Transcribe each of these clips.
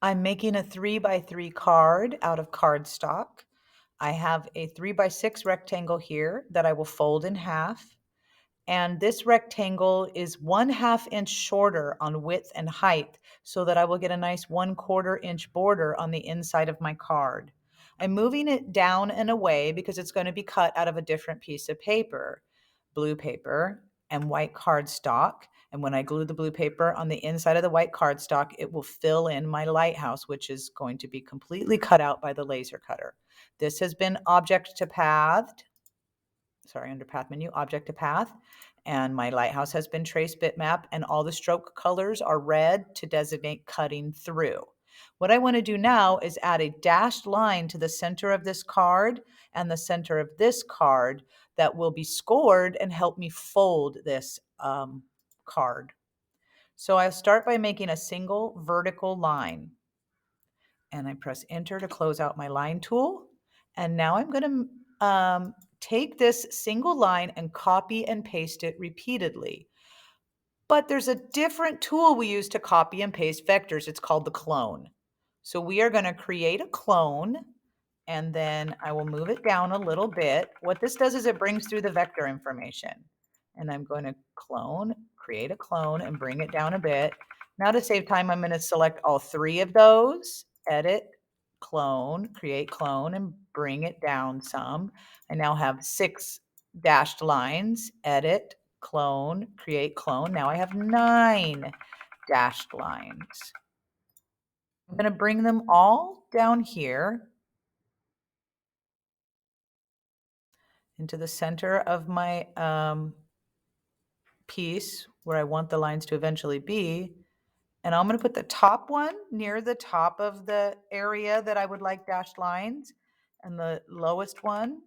I'm making a 3x3 card out of cardstock. I have a 3x6 rectangle here that I will fold in half. And this rectangle is 1/2 inch shorter on width and height so that I will get a nice 1/4 inch border on the inside of my card. I'm moving it down and away because it's going to be cut out of a different piece of paper, blue paper and white cardstock. And when I glue the blue paper on the inside of the white cardstock, it will fill in my lighthouse, which is going to be completely cut out by the laser cutter. This has been object to pathed. Sorry, under path menu, object to path. And my lighthouse has been trace bitmap, and all the stroke colors are red to designate cutting through. What I want to do now is add a dashed line to the center of this card and the center of this card that will be scored and help me fold this card. So I'll start by making a single vertical line. And I press enter to close out my line tool. And now I'm going to take this single line and copy and paste it repeatedly. But there's a different tool we use to copy and paste vectors. It's called the clone. So we are going to create a clone, and then I will move it down a little bit. What this does is it brings through the vector information. And I'm going to create a clone, and bring it down a bit. Now to save time, I'm going to select all 3 of those, edit, clone, create clone, and bring it down some. I now have 6 dashed lines, edit, clone, create clone. Now I have 9 dashed lines. I'm going to bring them all down here into the center of my piece where I want the lines to eventually be. And I'm going to put the top one near the top of the area that I would like dashed lines, and the lowest one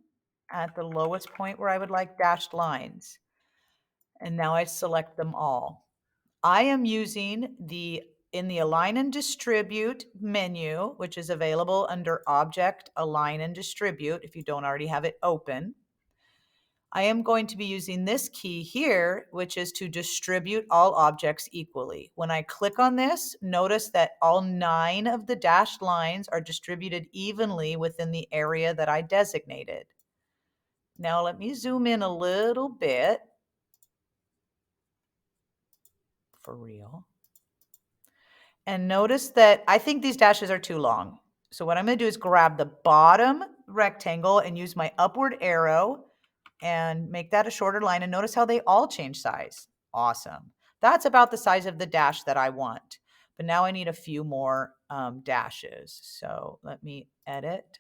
at the lowest point where I would like dashed lines. And now I select them all. I am using in the Align and Distribute menu, which is available under Object, Align and Distribute if you don't already have it open. I am going to be using this key here, which is to distribute all objects equally. When I click on this, notice that all 9 of the dashed lines are distributed evenly within the area that I designated. Now let me zoom in a little bit for real. And notice that I think these dashes are too long. So what I'm going to do is grab the bottom rectangle and use my upward arrow and make that a shorter line. And notice how they all change size. Awesome. That's about the size of the dash that I want. But now I need a few more dashes. So let me edit,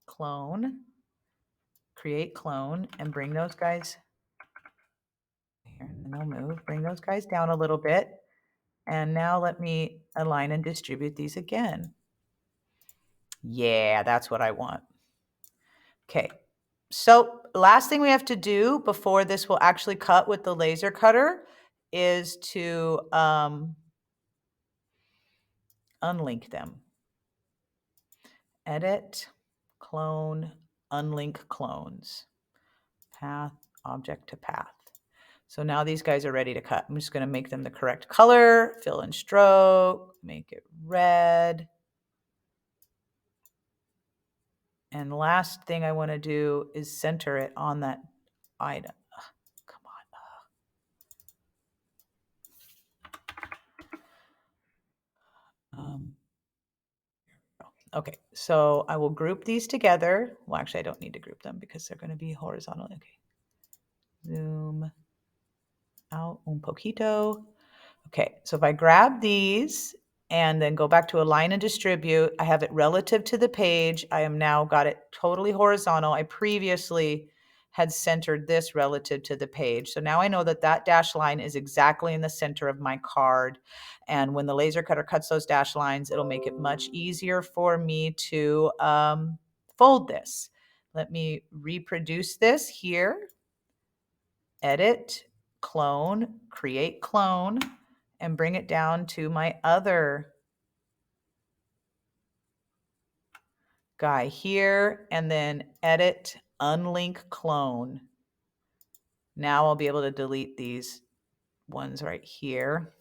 clone, create clone, and bring those guys here. And they'll move. Bring those guys down a little bit. And now let me align and distribute these again. Yeah, that's what I want. Okay, so last thing we have to do before this will actually cut with the laser cutter is to unlink them. Edit, clone, unlink clones. Path, object to path. So now these guys are ready to cut. I'm just going to make them the correct color, fill in stroke, make it red. And last thing I want to do is center it on that item. Come on. Okay, so I will group these together. Well, actually, I don't need to group them because they're going to be horizontal. Okay. Zoom out un poquito. Okay, so if I grab these and then go back to Align and Distribute, I have it relative to the page. I am now got it totally horizontal. I previously had centered this relative to the page. So now I know that that dash line is exactly in the center of my card. And when the laser cutter cuts those dash lines, it'll make it much easier for me to fold this. Let me reproduce this here. Edit, clone, create clone, and bring it down to my other guy here, and then edit, unlink clone. Now I'll be able to delete these ones right here.